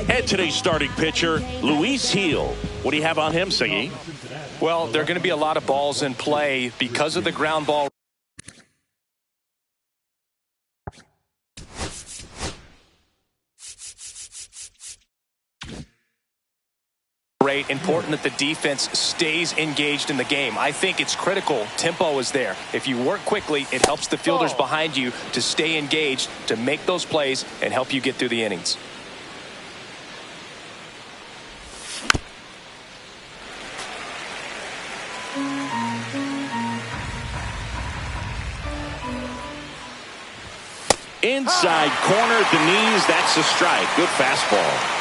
And today's starting pitcher, Luis Gil. What do you have on him, Siggy? Well, there are going to be a lot of balls in play because of the ground ball rate. Important that the defense stays engaged in the game. I think it's critical. Tempo is there. If you work quickly, it helps the fielders behind you to stay engaged, to make those plays, and help you get through the innings. Inside corner at the knees. That's a strike. Good fastball.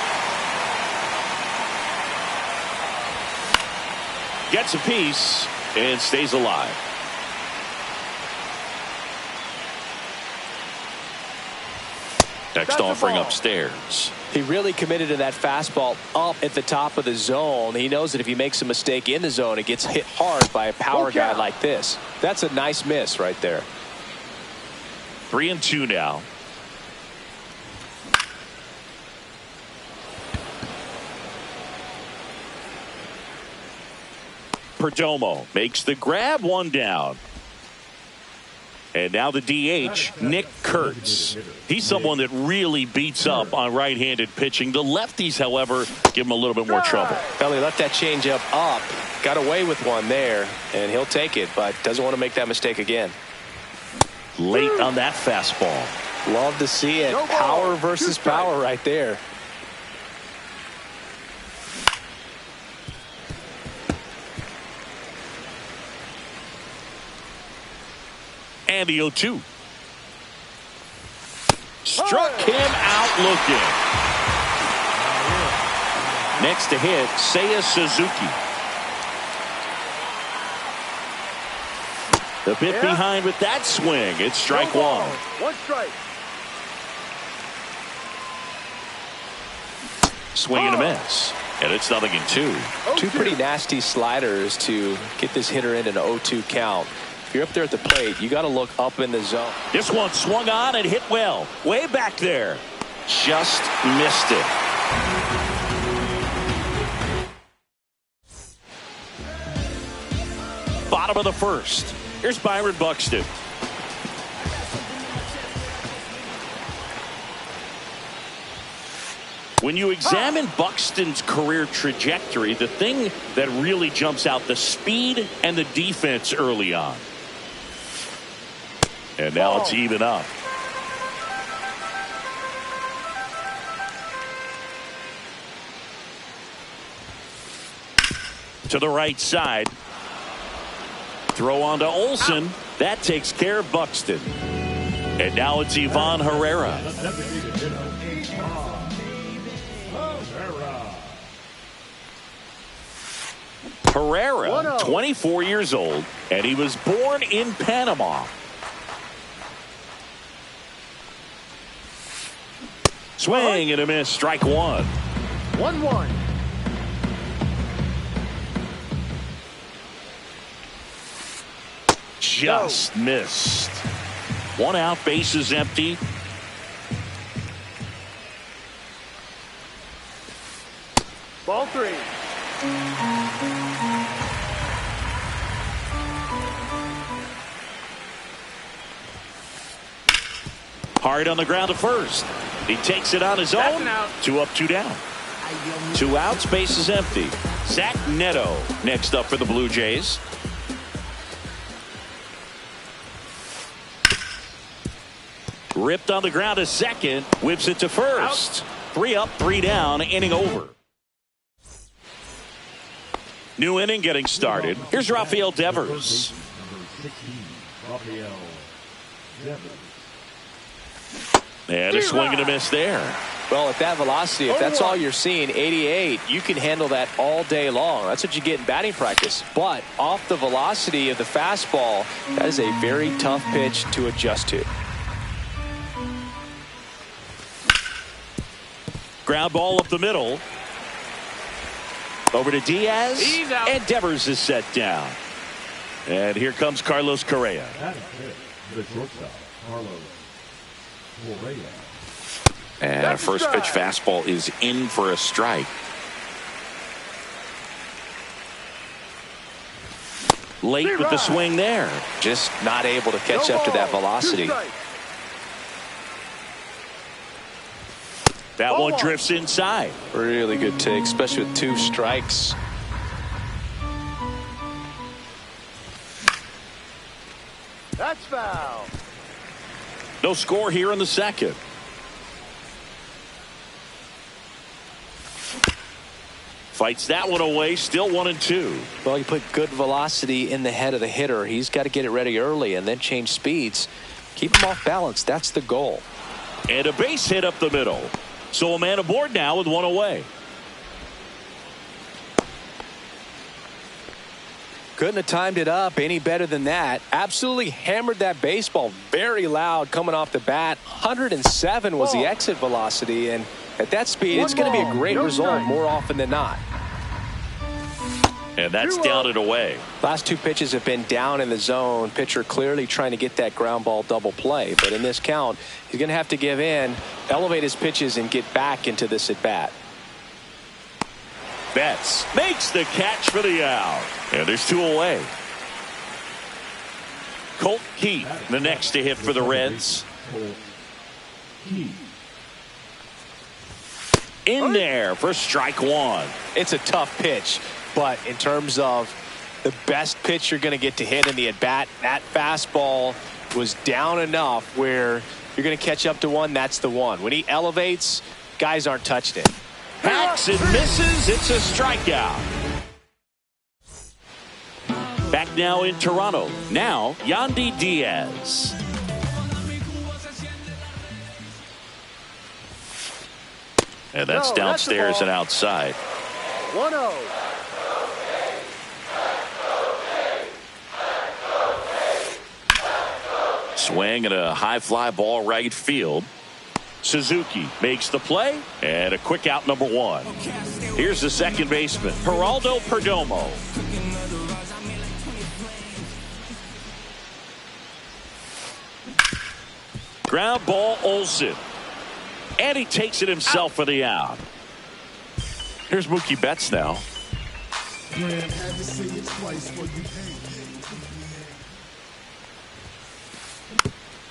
Gets a piece and stays alive. Next offering upstairs. He really committed to that fastball up at the top of the zone. He knows that if he makes a mistake in the zone, it gets hit hard by a power guy like this. That's a nice miss right there. 3-2 now. Perdomo makes the grab, one down. And now the DH, Nick Kurtz. He's someone that really beats up on right-handed pitching. The lefties, however, give him a little bit more trouble. Well, he left that changeup up, got away with one there, and he'll take it, but doesn't want to make that mistake again. Late on that fastball. Love to see it. Power versus power right there. And the 0-2. Struck him out looking. Next to hit, Seiya Suzuki. The bit behind with that swing. It's strike one. One strike. Swing and a miss. And it's 0-2. Two pretty nasty sliders to get this hitter in an 0-2 count. If you're up there at the plate, you got to look up in the zone. This one swung on and hit well. Way back there. Just missed it. Bottom of the first. Here's Byron Buxton. When you examine Buxton's career trajectory, the thing that really jumps out, the speed and the defense early on. And now it's even up. To the right side. Throw on to Olsen. That takes care of Buxton. And now it's Ivan Herrera. Herrera, 24 years old, and he was born in Panama. Swing and a miss, strike one. 1-1. Just missed. One out, bases empty. Ball three. Hard on the ground to first. He takes it on his own. 2 up, 2 down. 2 outs, bases empty. Zach Neto next up for the Blue Jays. Ripped on the ground to second. Whips it to first. 3 up, 3 down. Inning over. New inning getting started. Here's Rafael Devers. And a swing and a miss there. Well, at that velocity, if that's all you're seeing, 88, you can handle that all day long. That's what you get in batting practice. But off the velocity of the fastball, that is a very tough pitch to adjust to. Ground ball up the middle. Over to Diaz. And Devers is set down. And here comes Carlos Correa. The shortstop, Carlos Correa. And a first pitch fastball is in for a strike. Late with the swing there. Just not able to catch up to that velocity. That one drifts inside. Really good take, especially with 2 strikes. That's foul. No score here in the second. Fights that one away, still 1-2. Well, you put good velocity in the head of the hitter. He's got to get it ready early and then change speeds. Keep him off balance. That's the goal. And a base hit up the middle. So a man aboard now with 1 away. Couldn't have timed it up any better than that. Absolutely hammered that baseball very loud coming off the bat. 107 was the exit velocity, and at that speed, it's going to be a great result more often than not. And that's down and away. Last 2 pitches have been down in the zone. Pitcher clearly trying to get that ground ball double play. But in this count, he's going to have to give in, elevate his pitches, and get back into this at bat. Betts makes the catch for the out. And there's 2 away. Colt Keith, the next to hit for the Reds. In there for strike 1. It's a tough pitch, but in terms of the best pitch you're going to get to hit in the at-bat, that fastball was down enough where you're going to catch up to one. That's the one. When he elevates, guys aren't touching it. Hacks and misses. It's a strikeout. Back now in Toronto. Now, Yandy Diaz. And that's downstairs and outside. 1-0. Swing and a high fly ball right field. Suzuki makes the play and a quick out, number 1. Here's the second baseman, Geraldo Perdomo. Ground ball, Olsen. And he takes it himself for the out. Here's Mookie Betts now.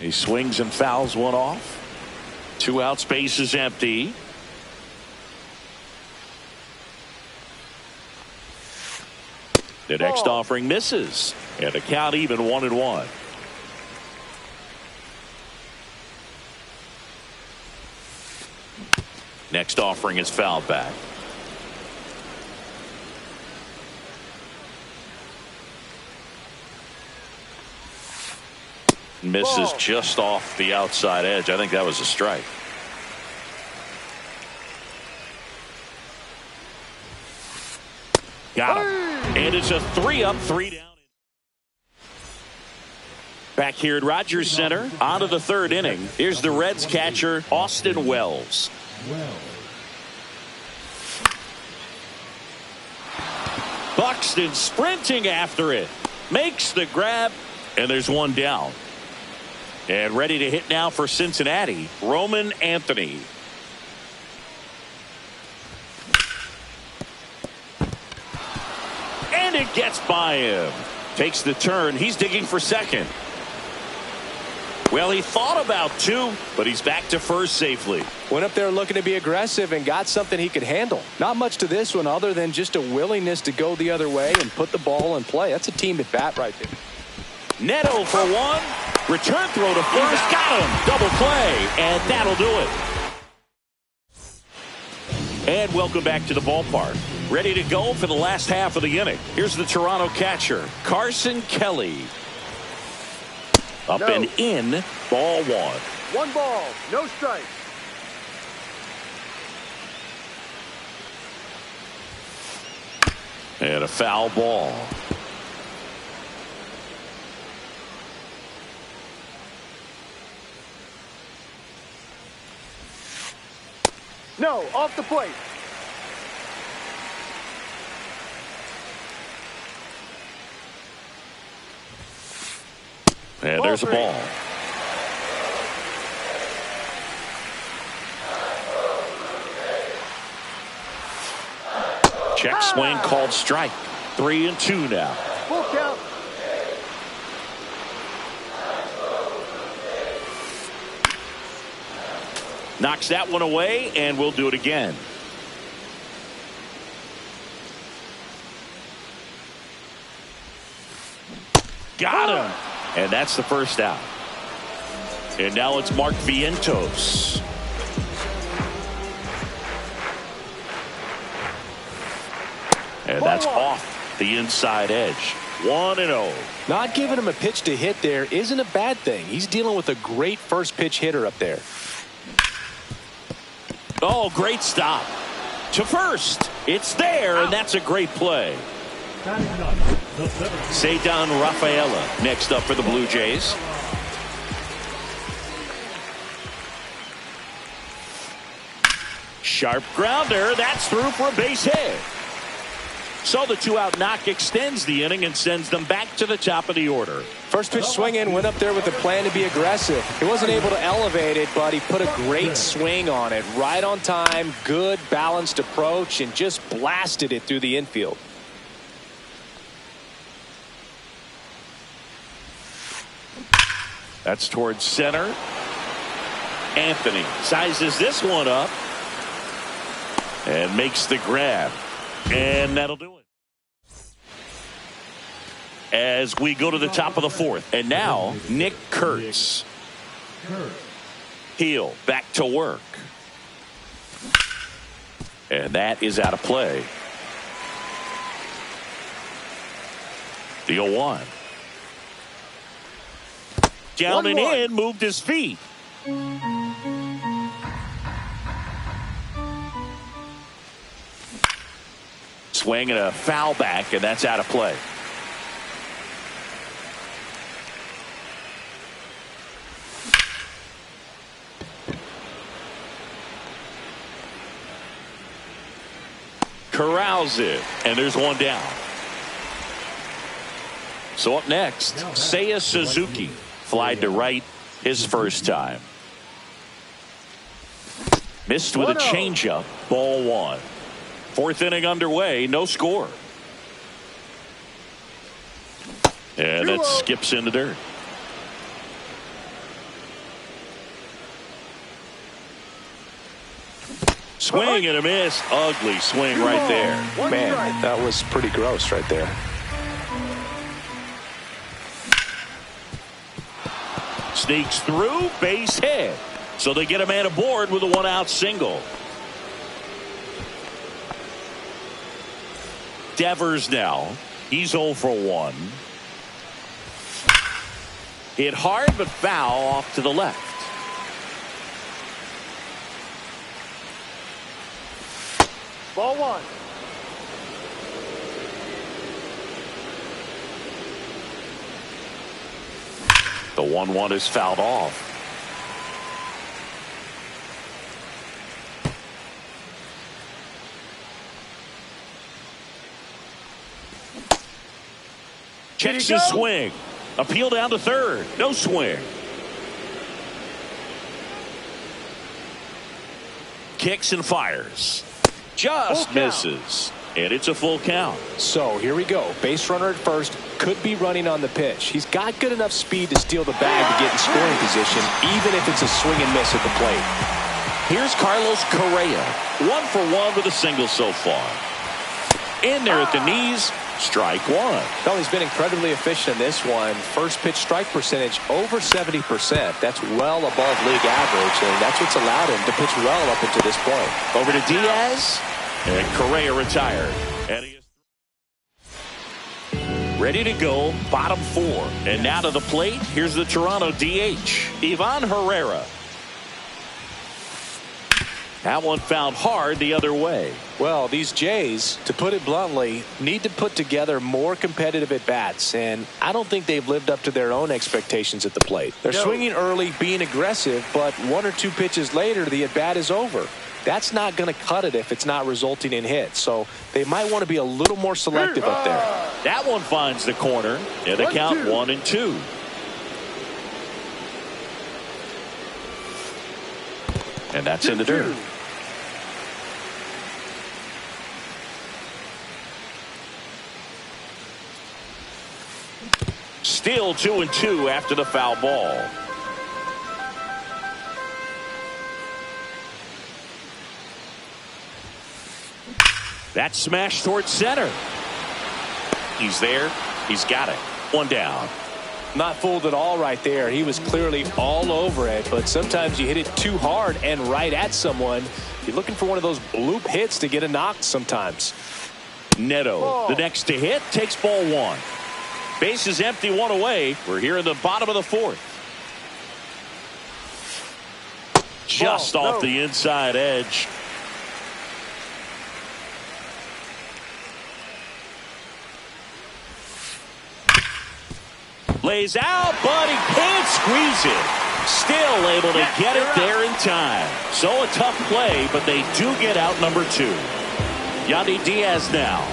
He swings and fouls one off. 2 outs, base is empty. The next offering misses. And the count even 1-1. Next offering is fouled back. Misses just off the outside edge. I think that was a strike. Got him. And it's a 3-up, 3 down. Back here at Rogers Center, on to the 3rd inning. Here's the Reds catcher, Austin Wells. Buxton sprinting after it. Makes the grab. And there's 1 down. And ready to hit now for Cincinnati, Roman Anthony. And it gets by him. Takes the turn. He's digging for second. Well, he thought about 2, but he's back to first safely. Went up there looking to be aggressive and got something he could handle. Not much to this one other than just a willingness to go the other way and put the ball in play. That's a team at bat right there. Neto for 1. Return throw to first. Got him. Double play. And that'll do it. And welcome back to the ballpark. Ready to go for the last half of the inning. Here's the Toronto catcher, Carson Kelly. Up and in, ball 1. 1 ball, no strikes. And a foul ball. No, off the plate. And there's a ball. Check swing called strike. 3-2 now. Full count. Knocks that one away, and we'll do it again. Got him. And that's the first out. And now it's Mark Vientos. And that's off the inside edge. 1-0. Not giving him a pitch to hit there isn't a bad thing. He's dealing with a great first pitch hitter up there. Oh, great stop. To first. It's there, and that's a great play. Ceddanne Rafaela next up for the Blue Jays. Sharp grounder. That's through for a base hit. So the 2-out knock extends the inning and sends them back to the top of the order. First pitch swing in, went up there with a plan to be aggressive. He wasn't able to elevate it, but he put a great swing on it. Right on time, good balanced approach, and just blasted it through the infield. That's towards center. Anthony sizes this one up and makes the grab. And that'll do it. As we go to the top of the fourth. And now Nick Kurtz. Heel back to work. And that is out of play. The 0-1. Down and in, moved his feet. Swing and a foul back, and that's out of play. Corrals it, and there's one down. So up next, Seiya Suzuki. Flied to right his first time. Missed with a changeup. Ball 1. Fourth inning underway. No score. And that skips in the dirt. Swing and a miss. Ugly swing right there. Man, that was pretty gross right there. Sneaks through, base hit. So they get a man aboard with a 1-out single. Devers now. He's 0 for 1. Hit hard but foul off to the left. Ball 1. The 1-1 is fouled off. Checks his swing. Appeal down to third. No swing. Kicks and fires. Just misses. And it's a full count. So here we go. Base runner at first. Could be running on the pitch. He's got good enough speed to steal the bag to get in scoring position, even if it's a swing and miss at the plate. Here's Carlos Correa. 1 for 1 with a single so far. In there at the knees. Strike 1. Well, he's been incredibly efficient in this one. First pitch strike percentage over 70%. That's well above league average, and that's what's allowed him to pitch well up until this point. Over to Diaz. And Correa retired. And he is ready to go, bottom 4. And now to the plate, here's the Toronto DH, Ivan Herrera. That one found hard the other way. Well, these Jays, to put it bluntly, need to put together more competitive at-bats, and I don't think they've lived up to their own expectations at the plate. They're swinging early, being aggressive, but 1 or 2 pitches later, the at-bat is over. That's not going to cut it if it's not resulting in hits, so they might want to be a little more selective up there. That one finds the corner, and the count 1-2. And that's in the dirt. Still 2-2 after the foul ball. That smash towards center. He's there. He's got it. One down. Not fooled at all right there. He was clearly all over it, but sometimes you hit it too hard and right at someone. You're looking for one of those bloop hits to get a knock sometimes. Neto, the next to hit, takes ball one. Base is empty, one away. We're here in the bottom of the fourth. Just off the inside edge. Lays out, but he can't squeeze it. Still able to get it there in time. So a tough play, but they do get out number two. Yandy Diaz now.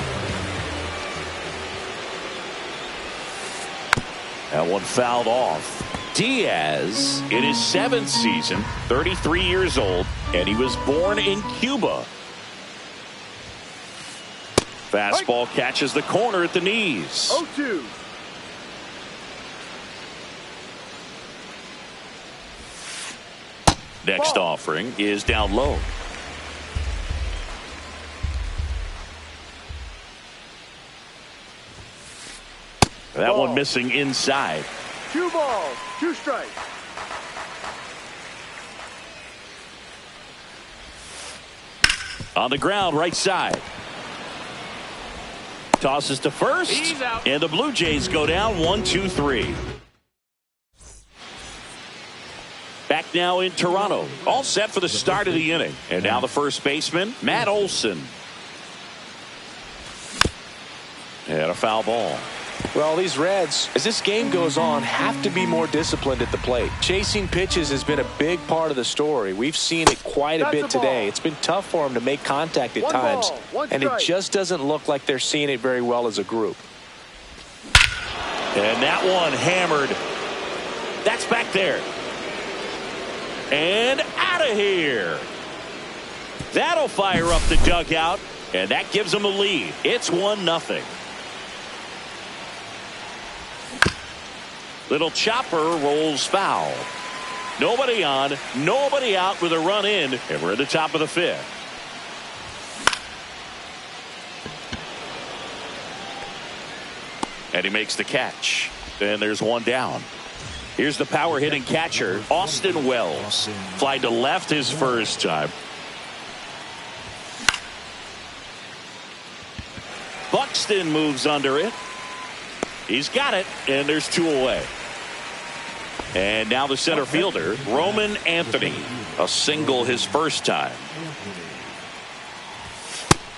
That one fouled off. Diaz in his 7th season, 33 years old, and he was born in Cuba. Fastball catches the corner at the knees. 0-2. Next offering is down low. That one missing inside. 2 balls, 2 strikes. On the ground, right side. Tosses to first. And the Blue Jays go down 1-2-3. Back now in Toronto. All set for the start of the inning. And now the first baseman, Matt Olson. And a foul ball. Well, these Reds, as this game goes on, have to be more disciplined at the plate. Chasing pitches has been a big part of the story. We've seen it quite a bit today. It's been tough for them to make contact at times, and it just doesn't look like they're seeing it very well as a group. And that one hammered. That's back there. And out of here. That'll fire up the dugout, and that gives them a lead. It's 1-0. Little chopper rolls foul. Nobody on, nobody out with a run in, and we're at the top of the 5th. And he makes the catch. And there's one down. Here's the power hitting catcher, Austin Wells. Fly to left his first time. Buxton moves under it. He's got it, and there's 2 away. And now the center fielder, Roman Anthony. A single his first time.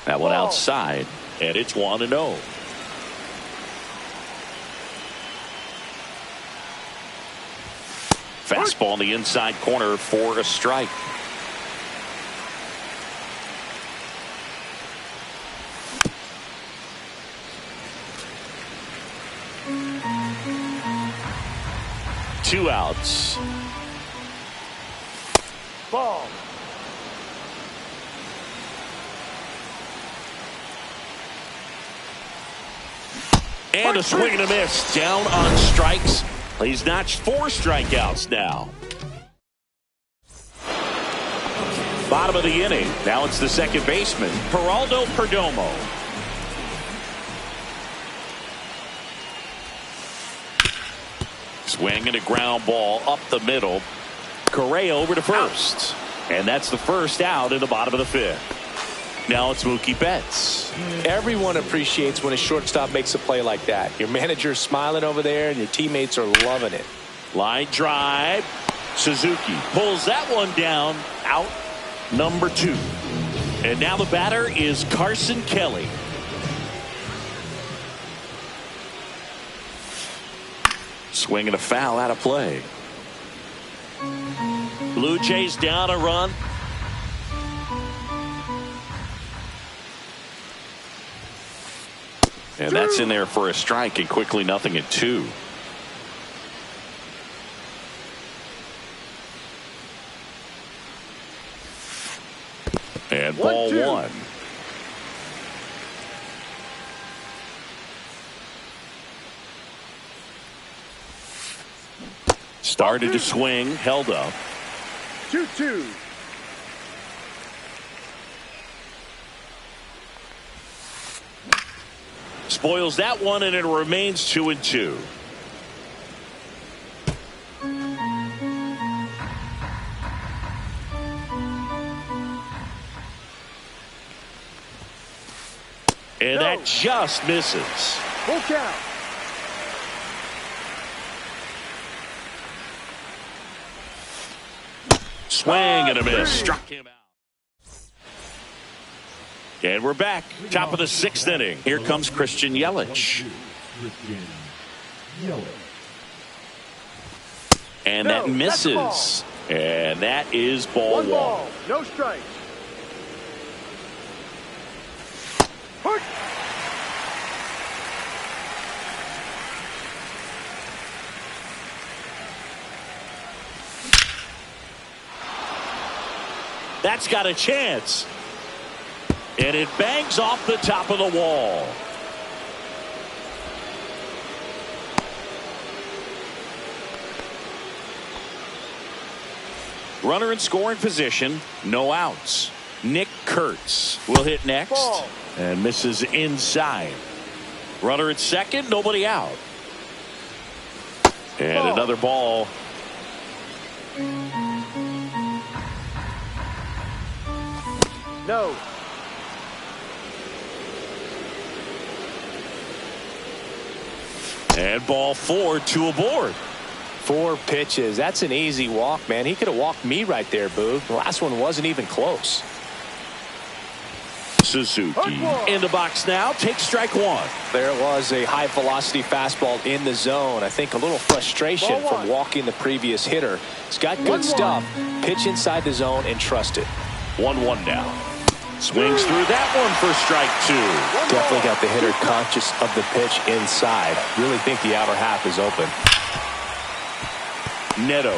That one outside, and it's 1-0. Fastball in the inside corner for a strike. Two outs. Ball. And a swing and a miss. Down on strikes. He's notched 4 strikeouts now. Bottom of the inning. Now it's the second baseman, Geraldo Perdomo. Swing and a ground ball up the middle. Correa over to first. And that's the first out in the bottom of the 5th. Now it's Mookie Betts. Everyone appreciates when a shortstop makes a play like that. Your manager's smiling over there, and your teammates are loving it. Line drive. Suzuki pulls that one down. Out number 2. And now the batter is Carson Kelly. Swing and a foul out of play. Blue Jays down a run. And that's in there for a strike, and quickly 0-2. And ball 1. Started to swing, held up. 2-2. Spoils that one, and it remains 2-2. And that just misses. Full count. Swing and a miss. Struck him out. And we're back. Top of the 6th inning. Here comes Christian Yelich. And that misses. And that is ball one. Ball, no strikes. That's got a chance. And it bangs off the top of the wall. Runner in scoring position, no outs. Nick Kurtz will hit next. Ball. And misses inside. Runner at second, nobody out. And Ball. another ball. No. And ball 4, 2 aboard. 4 pitches. That's an easy walk, man. He could have walked me right there, Boog. The last one wasn't even close. Suzuki in the box now. Takes strike 1. There was a high velocity fastball in the zone. I think a little frustration from walking the previous hitter. He's got good stuff. Pitch inside the zone and trust it. 1-1 now. Swings through that one for strike 2. Definitely got the hitter conscious of the pitch inside. Really think the outer half is open. Neto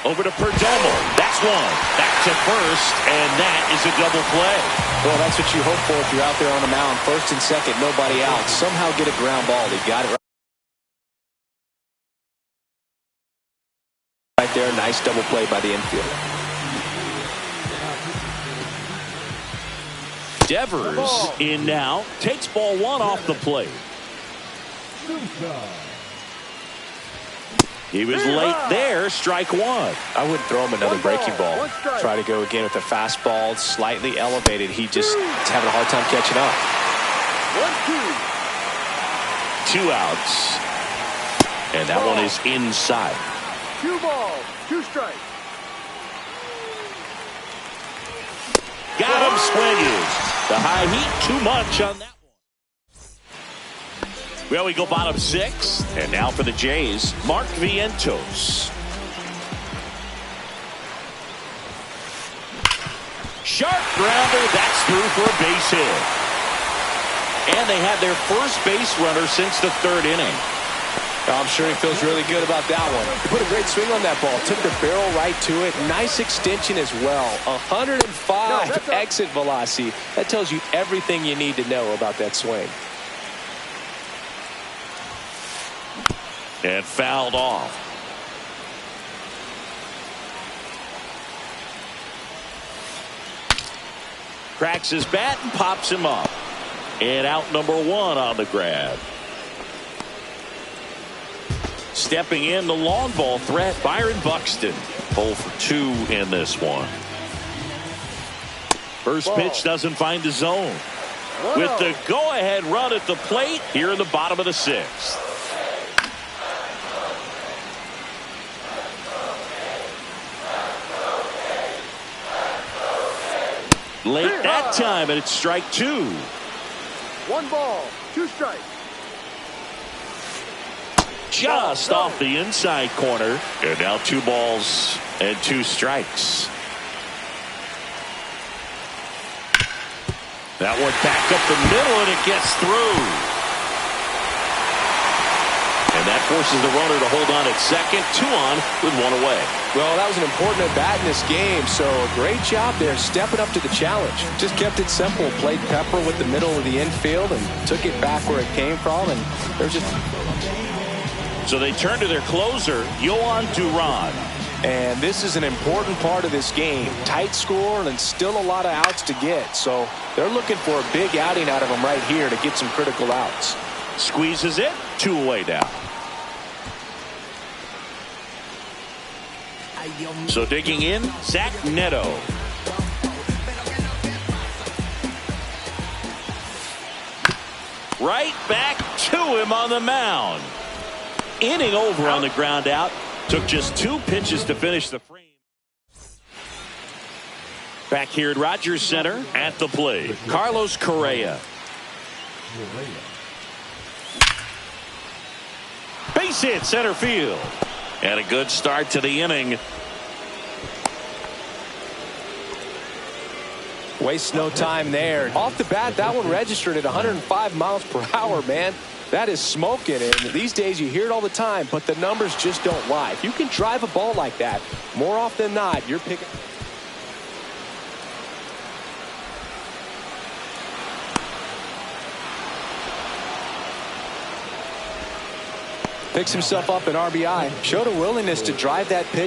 over to Perdomo. That's one. Back to first, and that is a double play. Well, that's what you hope for if you're out there on the mound. First and second, nobody out. Somehow get a ground ball. He got it right there. Nice double play by the infield. Devers in now. Takes ball 1 off the plate. He was late there. Strike 1. I wouldn't throw him another breaking ball. Try to go again with the fastball. Slightly elevated. He just is having a hard time catching up. 1-2. 2 outs. And that one is inside. 2 balls, 2 strikes. Got him swinging. The high heat, too much on that one. Well, we go bottom 6. And now for the Jays, Mark Vientos. Sharp grounder. That's through for a base hit. And they had their first base runner since the 3rd inning. I'm sure he feels really good about that one. He put a great swing on that ball. Took the barrel right to it. Nice extension as well. 105 exit velocity. That tells you everything you need to know about that swing. And fouled off. Cracks his bat and pops him up. And out number 1 on the grab. Stepping in the long ball threat, Byron Buxton. 0 for 2 in this one. First pitch doesn't find the zone. With the go-ahead run at the plate here in the bottom of the 6th. Late that time, and it's strike 2. 1 ball, 2 strikes. Just off the inside corner. And now 2 balls and 2 strikes. That one back up the middle, and it gets through. And that forces the runner to hold on at second. 2 on with 1 away. Well, that was an important at-bat in this game, so a great job there stepping up to the challenge. Just kept it simple, played Pepper with the middle of the infield and took it back where it came from, and there's just So they turn to their closer, Yohan Duran. And this is an important part of this game. Tight score and still a lot of outs to get. So they're looking for a big outing out of him right here to get some critical outs. Squeezes it. 2 away now. So digging in, Zach Neto. Right back to him on the mound. Inning over on the ground out. Took just 2 pitches to finish the frame. Back here at Rogers Center at the plate, Carlos Correa. Base hit center field. And a good start to the inning. Waste no time there. Off the bat, that one registered at 105 miles per hour, man. That is smoking, and these days you hear it all the time, but the numbers just don't lie. If you can drive a ball like that, more often than not, you're picking. Picks himself up an RBI. Showed a willingness to drive that pitch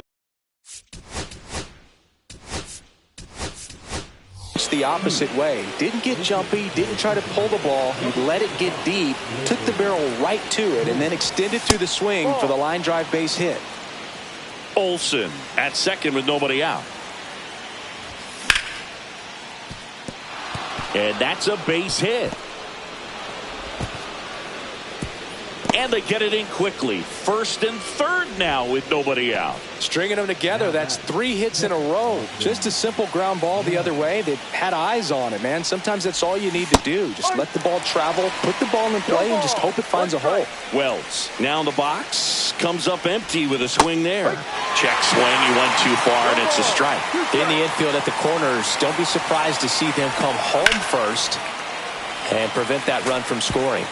the opposite way. Didn't get jumpy, didn't try to pull the ball. He let it get deep, took the barrel right to it, and then extended through the swing for the line drive base hit. Olson at second with nobody out. And that's a base hit. And they get it in quickly. First and third now with nobody out. Stringing them together, that's 3 hits in a row. Just a simple ground ball the other way. They've had eyes on it, man. Sometimes that's all you need to do. Just let the ball travel, put the ball in play, and just hope it finds a hole. Wells now in the box. Comes up empty with a swing there. Check swing. He went too far, and it's a strike. In the infield at the corners, don't be surprised to see them come home first and prevent that run from scoring.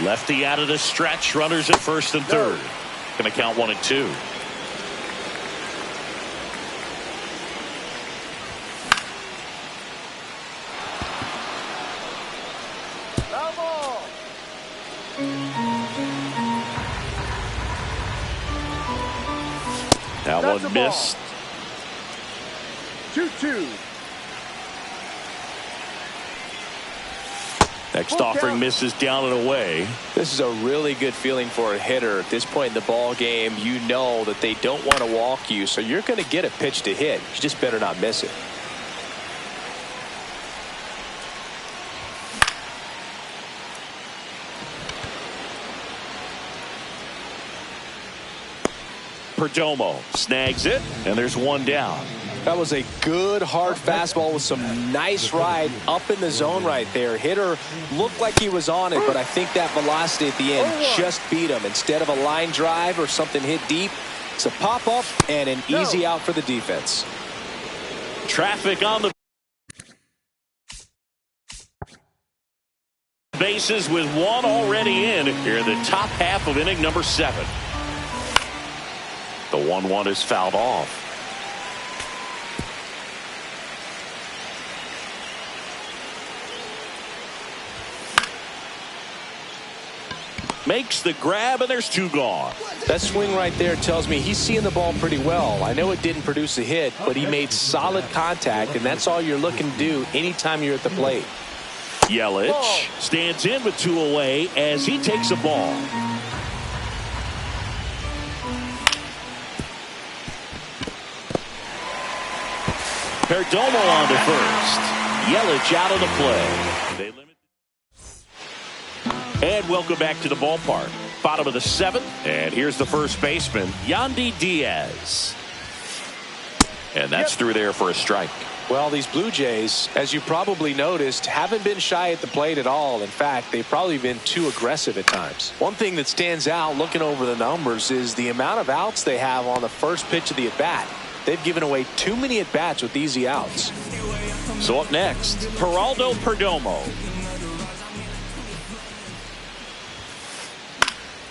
Lefty out of the stretch. Runners at first and third. Going to count 1 and 2. That one missed. 2-2. Next offering misses down and away. This is a really good feeling for a hitter at this point in the ball game. You know that they don't want to walk you, so you're going to get a pitch to hit. You just better not miss it. Perdomo snags it, and there's 1 down. That was a good hard fastball with some nice ride up in the zone right there. Hitter looked like he was on it, but I think that velocity at the end just beat him. Instead of a line drive or something hit deep, it's a pop up and an easy out for the defense. Traffic on the bases with 1 already in here in the top half of inning number 7. The 1-1 is fouled off. Makes the grab, and there's 2 gone. That swing right there tells me he's seeing the ball pretty well. I know it didn't produce a hit, but he made solid contact, and that's all you're looking to do anytime you're at the plate. Yelich stands in with 2 away as he takes a ball. Perdomo on to first. Yelich out of the play. They limit. And welcome back to the ballpark. Bottom of the 7th. And here's the first baseman, Yandy Diaz. And that's through there for a strike. Well, these Blue Jays, as you probably noticed, haven't been shy at the plate at all. In fact, they've probably been too aggressive at times. One thing that stands out looking over the numbers is the amount of outs they have on the first pitch of the at-bat. They've given away too many at-bats with easy outs. So up next, Geraldo Perdomo.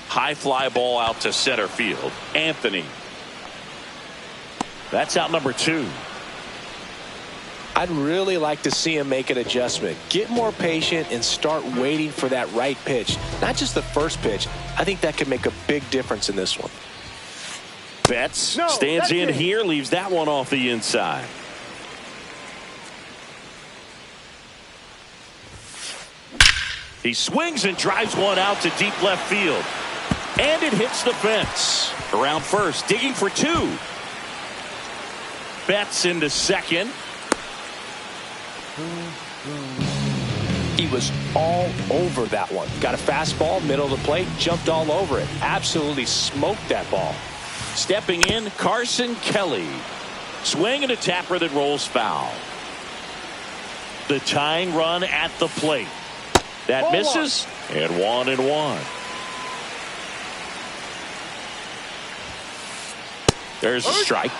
High fly ball out to center field. Anthony. That's out number 2. I'd really like to see him make an adjustment. Get more patient and start waiting for that right pitch. Not just the first pitch. I think that could make a big difference in this one. Betts stands in here, leaves that one off the inside. He swings and drives one out to deep left field. And it hits the fence. Around first, digging for two. Betts into second. He was all over that one. Got a fastball, middle of the plate, jumped all over it. Absolutely smoked that ball. Stepping in, Carson Kelly. Swing and a tapper that rolls foul. The tying run at the plate. That misses, and 1-1. There's a strike.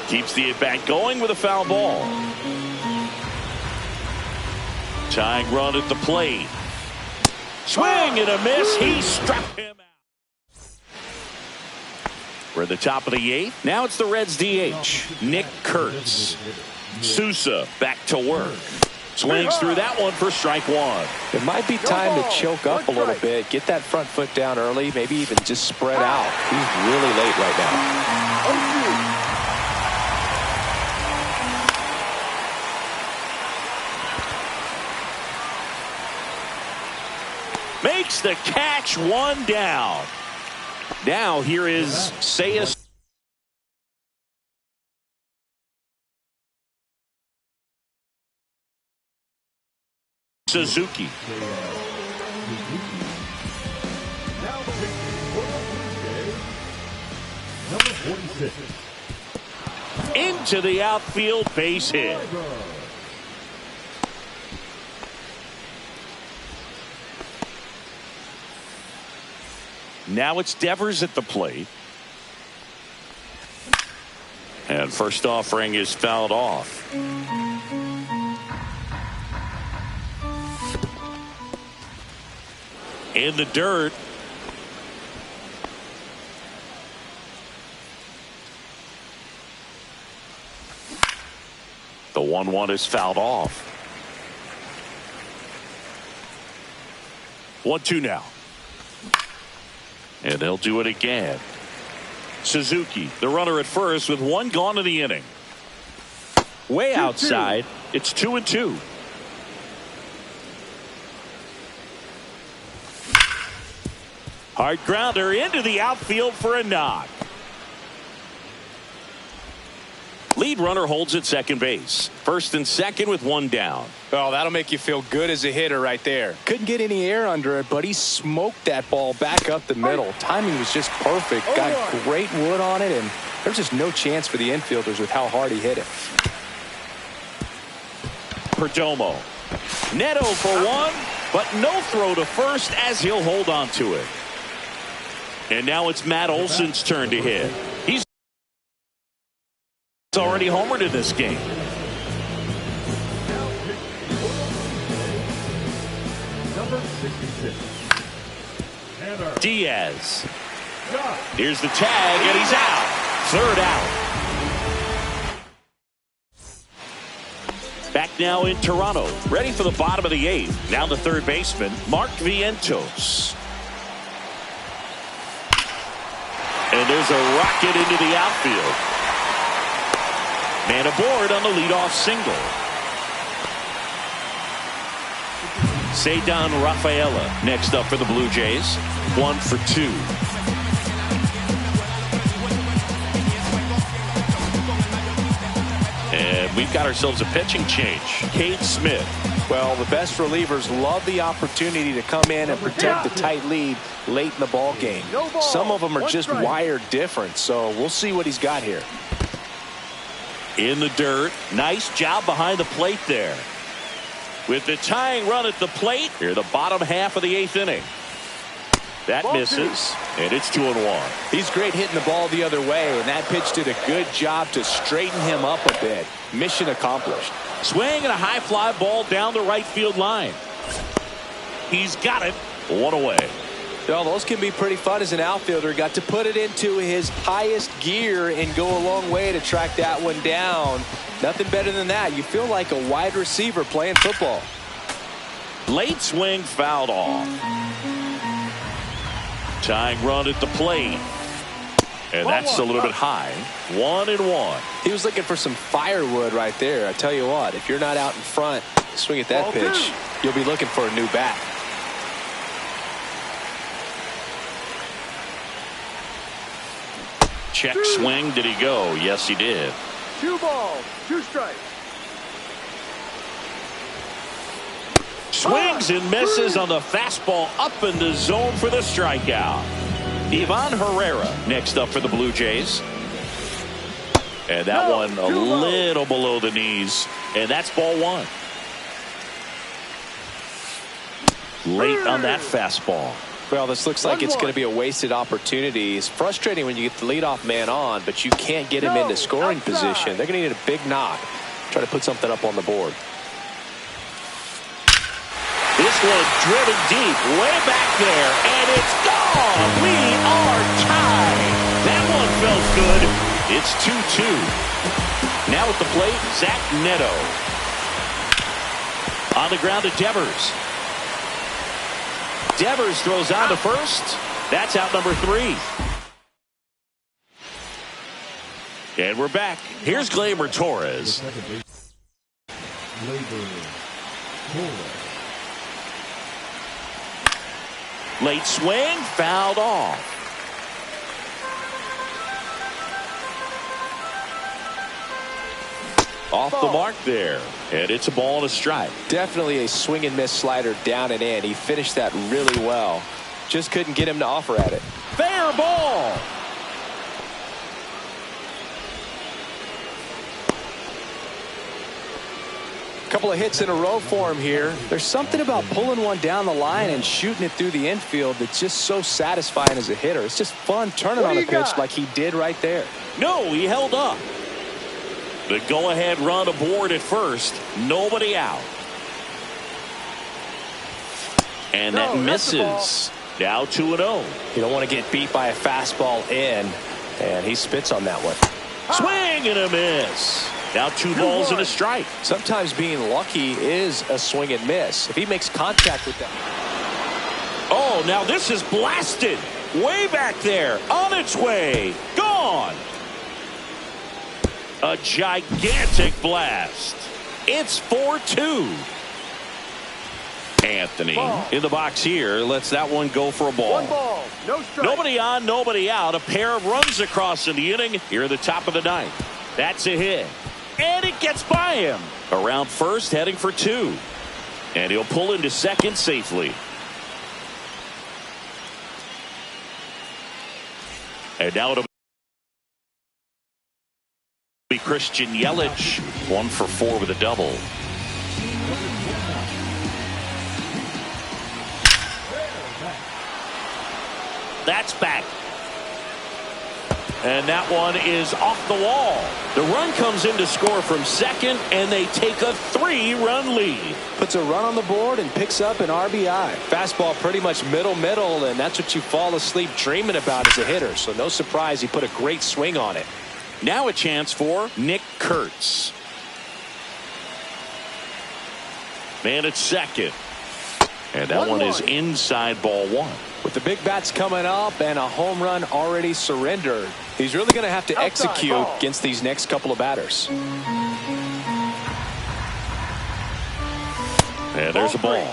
Keeps the at-bat going with a foul ball. Tying run at the plate. Swing and a miss. He struck him out. We're at the top of the 8th. Now it's the Reds DH, Nick Kurtz. Sousa back to work. Swings through that one for strike one. It might be time to choke up a little bit. Get that front foot down early. Maybe even just spread out. He's really late right now. Makes the catch, one down. Now here is Seiya Suzuki. Into the outfield, base hit. Now it's Devers at the plate. And first offering is fouled off. In the dirt. The 1-1 is fouled off. 1-2 now. And they'll do it again. Suzuki, the runner at first with one gone in the inning. Way outside. It's 2-2. Hard grounder into the outfield for a knock. Lead runner holds at second base. First and second with one down. Oh, that'll make you feel good as a hitter right there. Couldn't get any air under it, but he smoked that ball back up the middle. Timing was just perfect. Got great wood on it, and there's just no chance for the infielders with how hard he hit it. Perdomo. Neto for one, but no throw to first as he'll hold on to it. And now it's Matt Olson's turn to hit. He's already homered in this game. Diaz. Here's the tag, and he's out. Third out. Back now in Toronto. Ready for the bottom of the 8th. Now the third baseman, Mark Vientos. And there's a rocket into the outfield. Man aboard on the leadoff single. Ceddanne Rafaela next up for the Blue Jays. 1 for 2. And we've got ourselves a pitching change. Cade Smith. Well, the best relievers love the opportunity to come in and protect the tight lead late in the ball game. Some of them are just wired different, so we'll see what he's got here. In the dirt. Nice job behind the plate there. With the tying run at the plate, here the bottom half of the 8th inning. That misses, and it's 2-1. He's great hitting the ball the other way, and that pitch did a good job to straighten him up a bit. Mission accomplished. Swing and a high fly ball down the right field line. He's got it. One away. Well, those can be pretty fun as an outfielder. Got to put it into his highest gear and go a long way to track that one down. Nothing better than that. You feel like a wide receiver playing football. Late swing fouled off. Tying run at the plate. And that's a little bit high. 1-1. He was looking for some firewood right there. I tell you what, if you're not out in front, swing at that pitch, you'll be looking for a new bat. Check swing. Did he go? Yes, he did. 2 balls, 2 strikes. Swings and misses on the fastball up in the zone for the strikeout. Ivan Herrera next up for the Blue Jays. And that one a little below the knees. And that's ball 1. Late on that fastball. Well, this looks like it's going to be a wasted opportunity. It's frustrating when you get the leadoff man on, but you can't get him into scoring position. They're going to need a big knock. Try to put something up on the board. This one driven deep, way back there, and it's gone. We are tied. That one felt good. It's 2-2. Now at the plate, Zach Neto. On the ground to Devers. Devers throws on to first. That's out number 3. And we're back. Here's Gleyber Torres. Late swing, fouled off. Off the mark there. And it's a ball and a strike. Definitely a swing and miss slider down and in. He finished that really well. Just couldn't get him to offer at it. Fair ball. Couple of hits in a row for him here. There's something about pulling one down the line and shooting it through the infield that's just so satisfying as a hitter. It's just fun turning on a pitch like he did right there. No, he held up. The go-ahead run aboard at first. Nobody out. And that misses. Now 2-0. You don't want to get beat by a fastball in. And he spits on that one. Swing and a miss. Now 2 balls and a strike. Sometimes being lucky is a swing and miss. If he makes contact with that. Oh, now this is blasted. Way back there. On its way. Gone. A gigantic blast. It's 4-2. Anthony in the box here lets that one go for a ball. 1 ball, no strike. Nobody on, nobody out. A pair of runs across in the inning here at the top of the 9th. That's a hit. And it gets by him. Around first, heading for 2. And he'll pull into second safely. And now it'll be Christian Yelich. 1 for 4 with a double. That's back. And that one is off the wall. The run comes in to score from second, and they take a 3-run lead. Puts a run on the board and picks up an RBI. Fastball pretty much middle, and that's what you fall asleep dreaming about as a hitter. So no surprise he put a great swing on it. Now a chance for Nick Kurtz. Man at second. And that one is inside ball 1. With the big bats coming up and a home run already surrendered, he's really going to have to execute against these next couple of batters. And there's a ball.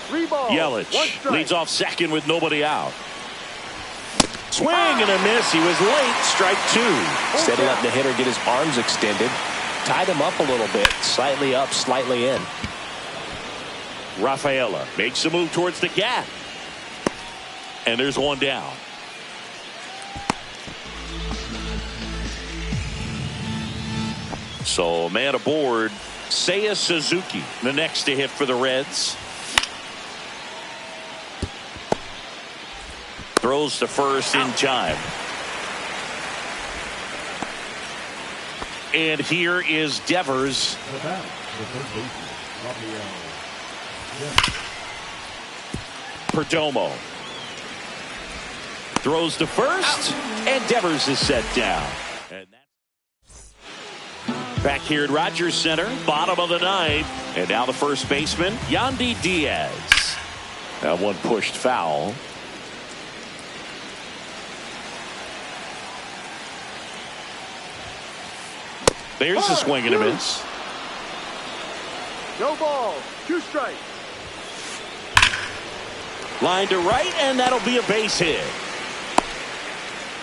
3 balls. Yelich leads off second with nobody out. Swing and a miss. He was late. Strike 2. Instead of letting the hitter get his arms extended, tied him up a little bit. Slightly up, slightly in. Rafaela makes a move towards the gap. And there's one down. So man aboard, Seiya Suzuki, the next to hit for the Reds. Throws to first in time. And here is Devers. Perdomo throws to first, and Devers is set down. And back here at Rogers Center, bottom of the ninth, and now the first baseman, Yandy Diaz. That one pushed foul. There's a swing and a miss. No ball. 2 strikes. Line to right, and that'll be a base hit.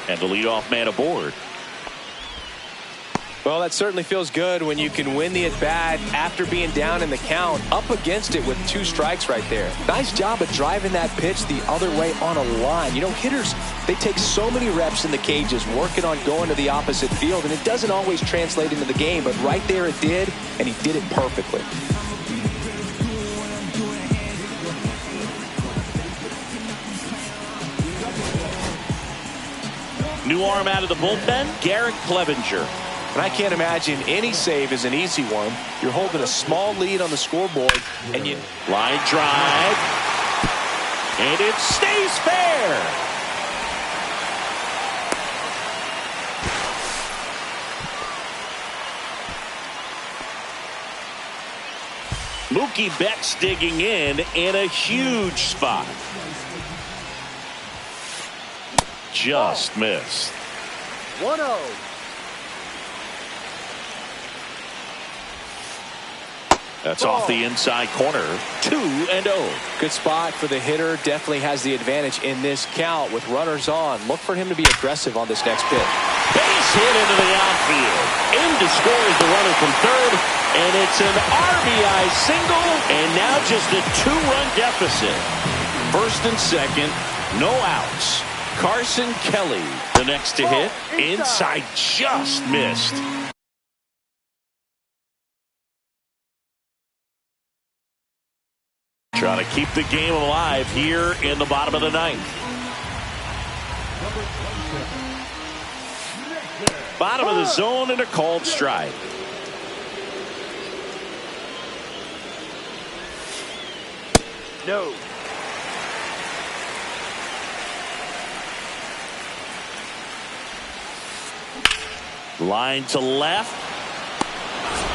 And the leadoff man aboard. Well, that certainly feels good when you can win the at-bat after being down in the count, up against it with 2 strikes right there. Nice job of driving that pitch the other way on a line. You know, hitters, they take so many reps in the cages working on going to the opposite field, and it doesn't always translate into the game, but right there it did, and he did it perfectly. New arm out of the bullpen, Garrett Clevenger. And I can't imagine any save is an easy one. You're holding a small lead on the scoreboard, and you line drive, and it stays fair. Mookie Betts digging in a huge spot. Just missed. 1-0. That's off the inside corner. 2-0. Good spot for the hitter. Definitely has the advantage in this count with runners on. Look for him to be aggressive on this next pitch. Base hit into the outfield. In to score is the runner from third. And it's an RBI single. And now just a 2-run deficit. First and second. No outs. Carson Kelly, the next to hit. Inside, just missed. Trying to keep the game alive here in the bottom of the ninth. Bottom of the zone and a called strike. No. Line to left.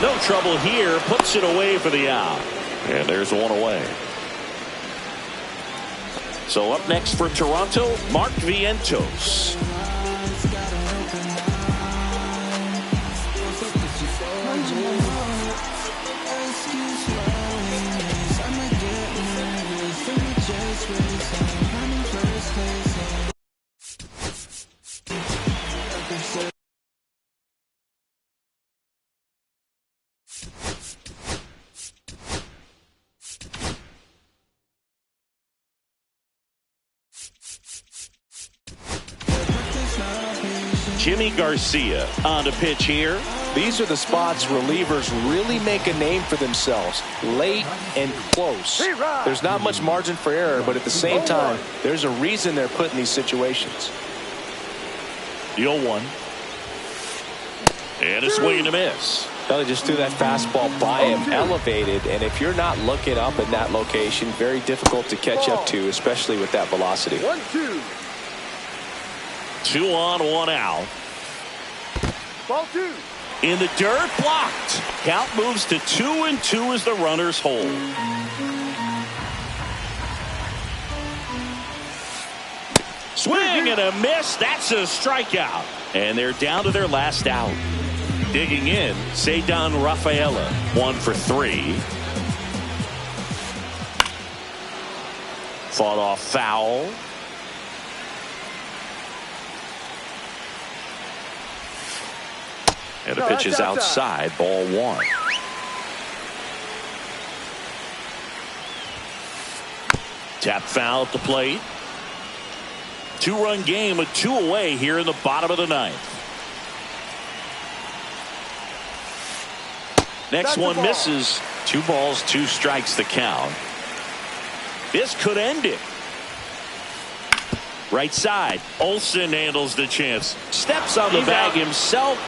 No trouble here. Puts it away for the out. And there's one away. So up next for Toronto, Mark Vientos. Jimmy Garcia on the pitch here. These are the spots relievers really make a name for themselves. Late and close. There's not much margin for error, but at the same time, there's a reason they're put in these situations. The 0-1. And a swing and a miss. Well, they just threw that fastball by him, elevated, and if you're not looking up in that location, very difficult to catch up to, especially with that velocity. 1-2. 2 on, 1 out. Ball 2. In the dirt, blocked. Count moves to 2-2 as the runners hold. Swing and a miss. That's a strikeout. And they're down to their last out. Digging in, Ceddanne Rafaela, 1 for 3. Fought off foul. And the pitch is outside, ball 1. Tap foul at the plate. 2-run game with 2 away here in the bottom of the ninth. Next one misses. 2 balls, 2 strikes the count. This could end it. Right side. Olsen handles the chance. Steps on the bag himself.